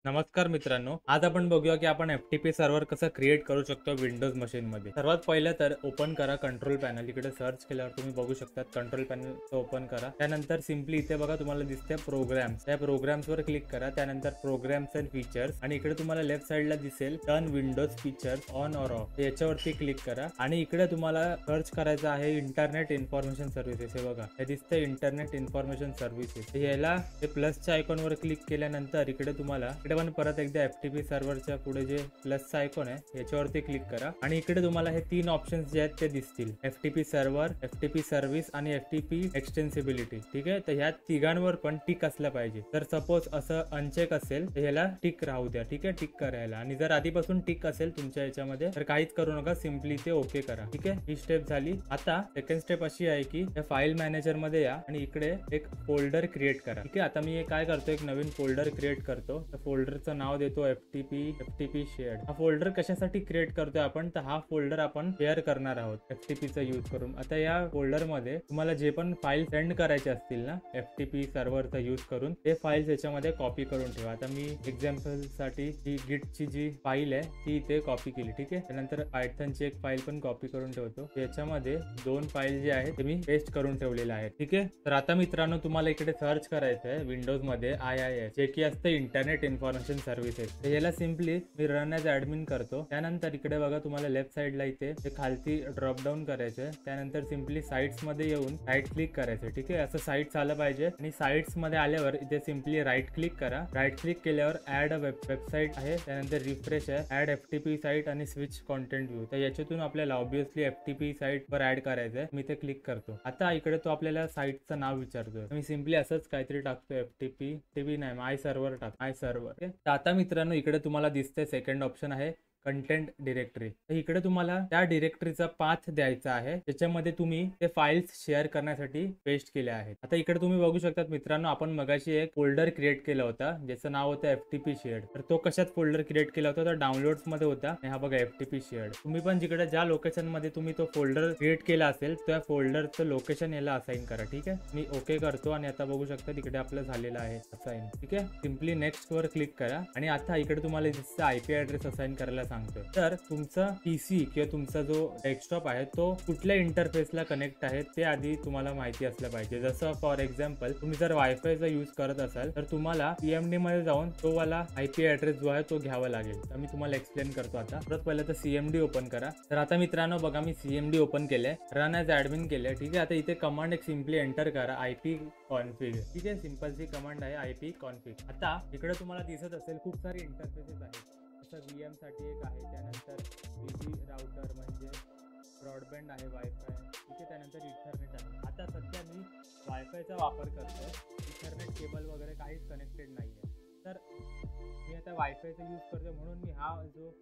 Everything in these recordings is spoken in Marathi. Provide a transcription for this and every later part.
नमस्कार मित्रांनो, आज आपण बघूया की आपण FTP सर्व्हर कसं क्रिएट करू शकतो विंडोज मशीन मध्ये। सर्वात पहिलं तर ओपन करा कंट्रोल पॅनल। इकडे सर्च केल्यावर तुम्ही बघू शकता कंट्रोल पॅनल ओपन करा। त्यानंतर सिंपली इथे बघा तुम्हाला दिसते प्रोग्राम्स, त्या प्रोग्राम्स वर क्लिक करा। त्यानंतर प्रोग्राम्स अँड फीचर्स आणि इकडे तुम्हाला लेफ्ट साइडला दिसेल turn Windows features on or of, याच्यावरती क्लिक करा आणि इकडे तुम्हाला सर्च करायचं आहे इंटरनेट इन्फॉर्मेशन सर्व्हिसेस। हे बघा हे दिसते इंटरनेट इन्फॉर्मेशन सर्व्हिसेस। याला ते प्लसच्या आयकॉन वर क्लिक केल्यानंतर इकडे तुम्हाला पण परत एकदा FTP सर्व्हरच्या पुढे जे प्लसचा आयकॉन आहे याच्यावरती क्लिक करा आणि इकडे तुम्हाला हे तीन ऑप्शन्स जे आहेत ते दिसतील, FTP सर्व्हर, FTP सर्व्हिस आणि FTP एक्सटेन्सिबिलिटी। ठीक आहे, तर ह्या तिघांवर पण टिक असला पाहिजे। तर सपोज असं अनचेक असेल तर ह्याला टिक राहू द्या। ठीक आहे, टिक करायला। आणि जर आधीपासून टिक असेल तुमच्या याच्यामध्ये तर काहीच करू नका, सिंपली ते ओके करा। ठीक आहे, ही स्टेप झाली। आता सेकंड स्टेप अशी आहे की या फाईल मॅनेजर मध्ये या आणि इकडे एक फोल्डर क्रिएट करा। ठीक आहे, आता मी काय करतो, एक नवीन फोल्डर क्रिएट करतो। फोल्डरचं नाव देतो FTP शेअर्ड। हा फोल्डर कशासाठी क्रिएट करतोय आपण, तर हा फोल्डर आपण शेअर करणार आहोत FTP चा यूज करून। आता या फोल्डर मध्ये तुम्हाला जे पण फाईल सेंड करायचे असतील ना FTP सर्व्हरचा यूज करून, ते फाईल्स याच्यामध्ये कॉपी करून ठेवा। आता मी एक्झाम्पल साठी ही गिटची जी फाईल आहे ती इथे कॉपी केली। ठीक आहे, त्यानंतर पायथनची एक फाईल पण कॉपी करून ठेवतो। याच्यामध्ये दोन फाईल जे आहेत ते मी पेस्ट करून ठेवलेले आहेत। ठीक आहे, तर आता मित्रांनो तुम्हाला इकडे सर्च करायचं आहे विंडोज मध्ये IIS, जे की असतं इंटरनेट इन्फॉर्मेशन सर्व्हिसेस। याला सिंपली मी रन ॲज ॲडमिन करतो। त्यानंतर इकडे बघा तुम्हाला लेफ्ट साइडला इथे खालती ड्रॉप डाऊन करायचं। त्यानंतर सिंपली साइट्स मध्ये येऊन राईट क्लिक करायचं। ठीक आहे, असं साइट्स आलं पाहिजे आणि साइट्स मध्ये आल्यावर इथे सिंपली राईट क्लिक करा। राईट क्लिक केल्यावर ऍड अ वेबसाईट आहे, त्यानंतर रिफ्रेश आहे, ऍड FTP साइट आणि स्विच कॉन्टेंट व्ह्यू। तर याच्यातून आपल्याला ऑब्विसली FTP साइट वर ऍड करायचंय। मी ते क्लिक करतो। आता इकडे तो आपल्याला साइटचं नाव विचारतोय, मी सिंपली असंच काहीतरी टाकतो FTP नाही माय सर्व्हर टाक, माय सर्व्हर। आता मित्रांनो इकडे तुम्हाला दिसतंय सेकंड ऑप्शन आहे कंटेंट डिरेक्टरी। तर इकडे तुम्हाला त्या डिरेक्टरीचा पाथ द्यायचा आहे त्याच्यामध्ये तुम्ही ते फाईल्स शेअर करण्यासाठी पेस्ट केले आहेत। आता इकडे तुम्ही बघू शकता मित्रांनो, आपण मगाशी एक फोल्डर क्रिएट केला होता ज्याचं नाव होतं FTP शेअर्ड। तर तो कशात फोल्डर क्रिएट केला होता, तर डाउनलोड्स मध्ये होता। हा बघा FTP शेअर्ड। तुम्ही पण जिकडे ज्या लोकेशन मध्ये तुम्ही तो फोल्डर क्रिएट केला असेल त्या फोल्डरचं लोकेशन याला असाइन करा। ठीक आहे, मी ओके करतो आणि आता बघू शकता तिकडे आपलं झालेलं आहे असाइन। ठीक आहे, सिंपली नेक्स्ट वर क्लिक करा आणि आता इकडे तुम्हाला दिसतं IP ऍड्रेस असाइन करायला सांगतोय। तर तुमचा PC किंवा तुमचा जो डेस्कटॉप आहे तो कुठल्या इंटरफेसला कनेक्ट आहे ते आधी तुम्हाला माहिती असलं पाहिजे। जसं फॉर एक्झाम्पल तुम्ही जर वायफायचा यूज करत असाल तर तुम्हाला CMD मध्ये जाऊन तो वाला IP ऍड्रेस जो आहे तो घ्यावा लागेल। तर मी तुम्हाला एक्सप्लेन करतो। आता परत पहिलं तर CMD ओपन करा। तर आता मित्रांनो बघा मी CMD ओपन केलंय, रन ॲज ॲडमिन केलंय। ठीक आहे, आता इथे कमांड एक सिंपली एंटर करा IP कॉन्फिग। ठीक आहे, सिंपल सी कमांड आहे IP कॉन्फिग। आता इकडे तुम्हाला दिसत असेल खूप सारी इंटरफेसेस आहेत। VM साठी एक आहे, त्यानंतर PC राउटर म्हणजे ब्रॉडबँड आहे, वायफाय। ठीक आहे, त्यानंतर इथरनेट आहे। आता सध्या मी वायफायचा वापर करतोय, इथरनेट केबल वगैरे काहीच कनेक्टेड नाही आहे। तर मी आता वायफायचा यूज करतोय म्हणून मी हा जो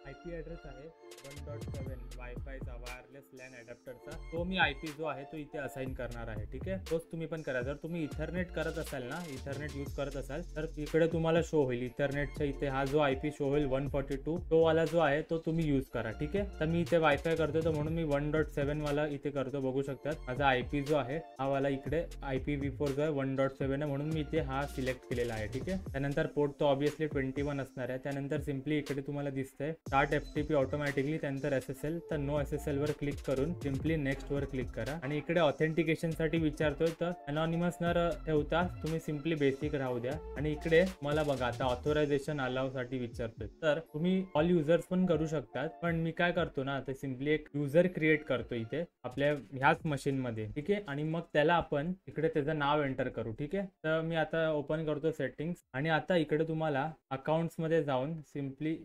IP ॲड्रेस आहे 1.7 वायफायचा वायरलेस लॅन अडॅप्टरचा तो मी IP जो आहे तो इथे असाइन करणार आहे। ठीक आहे, तोच तुम्ही पण करा। जर तुम्ही इथरनेट करत असाल ना, इथरनेट यूज करत असाल तर इकडे तुम्हाला शो होईल इथरनेटच्या इथे हा जो IP शो होईल 142 तो वाला जो आहे तो तुम्ही यूज करा। ठीक आहे, तर मी इथे वायफाय करतो तर म्हणून मी 1.7 वाला इथे करतो। बघू शकतात माझा IP जो आहे हा वाला इकडे IPv4 जो आहे 1.7 आहे म्हणून मी इथे हा सिलेक्ट केलेला आहे। ठीक आहे, त्यानंतर पोर्ट तो ऑब्विसली 21 असणार आहे। त्यानंतर सिंपली इकडे तुम्हाला दिसतंय स्टार्ट FTP ऑटोमॅटिकली, त्यानंतर SSL तर नो SSL वर क्लिक करून सिंपली नेक्स्ट वर क्लिक करा। आणि इकडे ऑथेंटिकेशन साठी विचारतोय तर अनॉनिमस न ठेवता तुम्ही सिंपली बेसिक राहू द्या। आणि इकडे मला बघा आता ऑथोरायझेशन अलाउ साठी विचारतोय, तर तुम्ही ऑल युजर्स पण करू शकतात, पण मी काय करतो ना आता सिंपली एक युजर क्रिएट करतो इथे आपल्या ह्याच मशीन मध्ये। ठीक आहे, आणि मग त्याला आपण इकडे त्याचं नाव एंटर करू। ठीक आहे, तर मी आता ओपन करतो सेटिंग्स आणि आता इकडे तुम्हाला अकाउंट्स मध्ये जाऊन सिंपली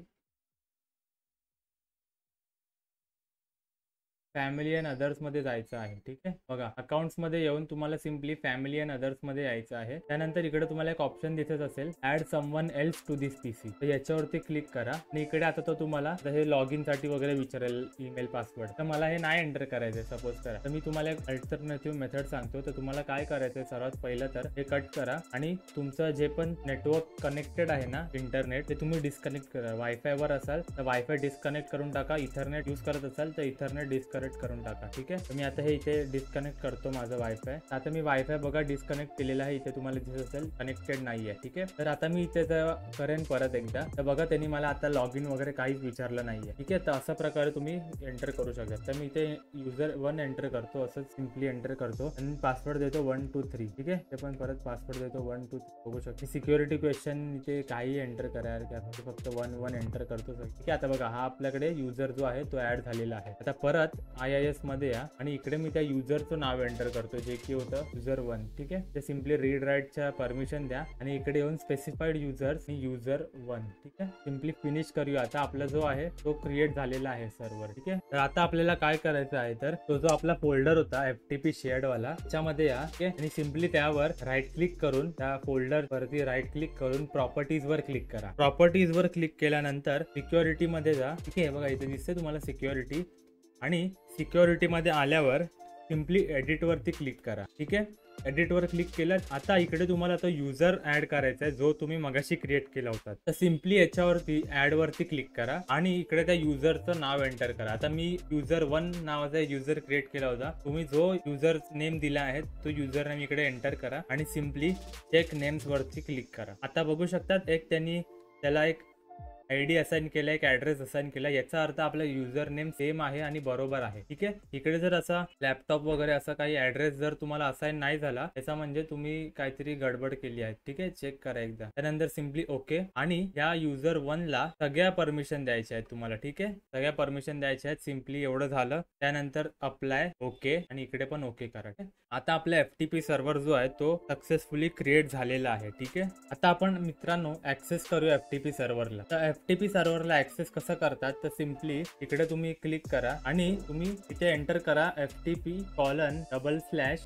फॅमिली अँड अदर्स मध्ये जायचं आहे। ठीक आहे, बघा अकाउंट्स मध्ये येऊन तुम्हाला सिंपली फॅमिली अँड अदर्स मध्ये यायचं आहे। त्यानंतर इकडे तुम्हाला एक ऑप्शन दिसत असेल add someone else to this PC, तर याच्यावरती क्लिक करा आणि इकडे आता तो तुम्हाला हे लॉग इन साठी वगैरे विचारेल ईमेल पासवर्ड, तर मला हे नाही एंटर करायचंय सपोज करा। तर मी तुम्हाला एक अल्टरनेटिव्ह मेथड सांगतो। तर तुम्हाला काय करायचंय, सर्वात पहिलं तर हे कट करा आणि तुमचं जे पण नेटवर्क कनेक्टेड आहे ना इंटरनेट ते तुम्ही डिस्कनेक्ट करा। वायफाय वर असाल तर वायफाय डिस्कनेक्ट करून टाका, इथरनेट यूज करत असाल तर इथरनेट डिस्कनेक्ट डिस्कनेक्ट करून टाका. ठीक आहे, तर मी आता हे इथे डिस्कनेक्ट करतो माझं वायफाय. आता मी वायफाय बघा डिस्कनेक्ट केलेला आहे, इथे तुम्हाला दिसत असेल कनेक्टेड नाहीये. ठीक आहे, तर आता मी इथे करेन परत एकदा, तर बघा त्यांनी मला आता लॉग इन वगैरे काहीच विचारलं नाहीये. ठीक आहे, तर अशा प्रकारे तुम्ही एंटर करू शकता. तर मी इथे युजर 1 एंटर करतो, असंच सिम्पली एंटर करतो आणि पासवर्ड देतो 1 2 3. ठीक आहे, ते पण परत पासवर्ड देतो 1 2 3. बघू शकतो सिक्युरिटी क्वेश्चन इथे काही एंटर करा यार, फक्त 1 1 एंटर करतो. ठीक आहे, आता बघा हा आपल्याकडे युजर जो आहे तो ऍड झालेला आहे. आता परत IIS मध्ये या आणि इकडे मी त्या युजरचं नाव एंटर करतो जे की होतं युजर 1. ठीक आहे, ते सिम्पली रीड राईटच्या परमिशन द्या आणि इकडे येऊन स्पेसिफाईड युजर्स युजर 1. ठीक आहे, सिम्पली फिनिश करूया. आता आपला जो आहे तो क्रिएट झालेला आहे सर्व्हर. ठीक आहे, तर आता आपल्याला काय करायचं आहे, तर तो जो आपला फोल्डर होता FTP शेअर्ड वाला त्याच्यामध्ये या. ठीक आहे, आणि सिम्पली त्यावर राईट क्लिक करून त्या फोल्डर वरती राईट क्लिक करून प्रॉपर्टीज वर क्लिक करा. प्रॉपर्टीज वर क्लिक केल्यानंतर सिक्युरिटी मध्ये जा. ठीक आहे, बघा इथे दिसते तुम्हाला सिक्युरिटी आणि सिक्युरिटी मध्ये आल्यावर सिम्पली एडिट वरती क्लिक करा. ठीक आहे, एडिट वर क्लिक केलं. आता इकडे तुम्हाला तो युजर ऍड करायचा आहे जो तुम्ही मगाशी क्रिएट केला होता. तर सिम्पली याच्यावरती ऍड वरती क्लिक करा आणि इकडे त्या युजरचं नाव एंटर करा. आता मी युजर 1 नावाचा युजर क्रिएट केला होता. तुम्ही जो युजर नेम दिला आहे तो युजर नेम इकडे एंटर करा आणि सिम्पली चेक नेम्स वरती क्लिक करा. आता बघू शकतात एक त्यांनी त्याला एक ID असाइन केला, एक ऍड्रेस असाइन केला. याचा अर्थ आपला युजर नेम सेम आहे आणि बरोबर आहे. ठीक आहे, इकडे जर असा लॅपटॉप वगैरे असा काही ऍड्रेस जर तुम्हाला असाइन नाही झाला त्याचा म्हणजे तुम्ही काहीतरी गडबड केली आहे. ठीक आहे, चेक करा एकदा. त्यानंतर सिम्पली ओके आणि या युजर 1 ला सगळ्या परमिशन द्यायच्या आहेत तुम्हाला. ठीक आहे, सगळ्या परमिशन द्यायच्या आहेत. सिम्पली एवढं झालं. त्यानंतर अप्लाय ओके आणि इकडे पण ओके करा. आता आपला FTP सर्व्हर जो आहे तो सक्सेसफुली क्रिएट झालेला आहे. ठीक आहे, आता आपण मित्रांनो ऍक्सेस करूया FTP सर्व्हरला. तर FTP सर्व्हरला ऍक्सेस कसं करतात, तर सिम्पली इकडे तुम्ही क्लिक करा आणि तुम्ही इथे एंटर करा FTP://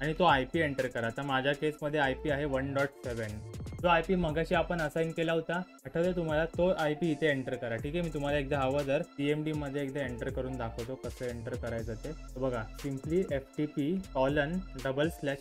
आणि तो IP एंटर करा. तर माझ्या केसमध्ये IP आहे 1.7. जो IP मगाशी आपण असाइन केला होता आठवते तुम्हाला, तो IP इथे एंटर करा. ठीक आहे, मी तुम्हाला एकदा हवं तर CMD मध्ये एकदा एंटर करून दाखवतो कसं एंटर करायचं ते. बघा सिम्पली FTP://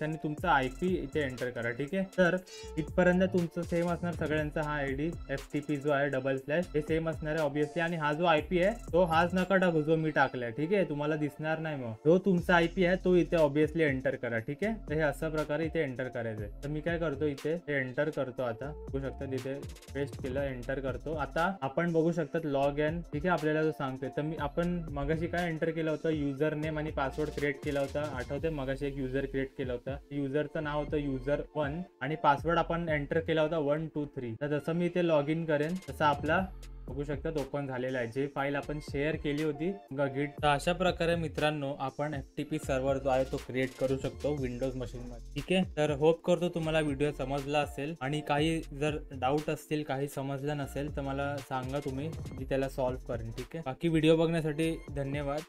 आणि तुमचा IP इथे एंटर करा. ठीक आहे, तर इथपर्यंत तुमचं सेम असणार सगळ्यांचा. हा ID FTP जो आहे // हे सेम असणार आहे ऑब्विसली. आणि हा जो IP आहे तो हाच नका टाकू जो मी टाकलाय. ठीक आहे, तुम्हाला दिसणार नाही. मग जो तुमचा IP आहे तो इथे ऑब्विसली एंटर करा. ठीक आहे, तर हे अशा प्रकारे इथे एंटर करायचंय. तर मी काय करतो इथे हे एंटर करतो. आता बघू शकता इथे पेस्ट केलं, एंटर करतो. आता आपण बघू शकतात लॉग इन. ठीक आहे, आपल्याला जो सांगतोय तर आपण मगाशी काय एंटर केलं होतं, युजर नेम आणि पासवर्ड क्रिएट केला होता. आठवते मगाशी एक युजर क्रिएट केला होता. युजरचं नाव होतं युजर 1 आणि पासवर्ड आपण एंटर केला होता 1 2 3. तर जसं मी इथे लॉग इन करेन तसं आपला बघू शकतात ओपन झालेला आहे, जे फाईल आपण शेअर केली होती गिट. तर अशा प्रकारे मित्रांनो आपण FTP सर्व्हर जो आहे तो क्रिएट करू शकतो विंडोज मशीन मध्ये. ठीक आहे, तर होप करतो तुम्हाला व्हिडिओ समजला असेल आणि काही जर डाऊट असतील, काही समजलं नसेल तर मला सांगा तुम्ही, मी त्याला सॉल्व्ह करेन. ठीक आहे, बाकी व्हिडिओ बघण्यासाठी धन्यवाद.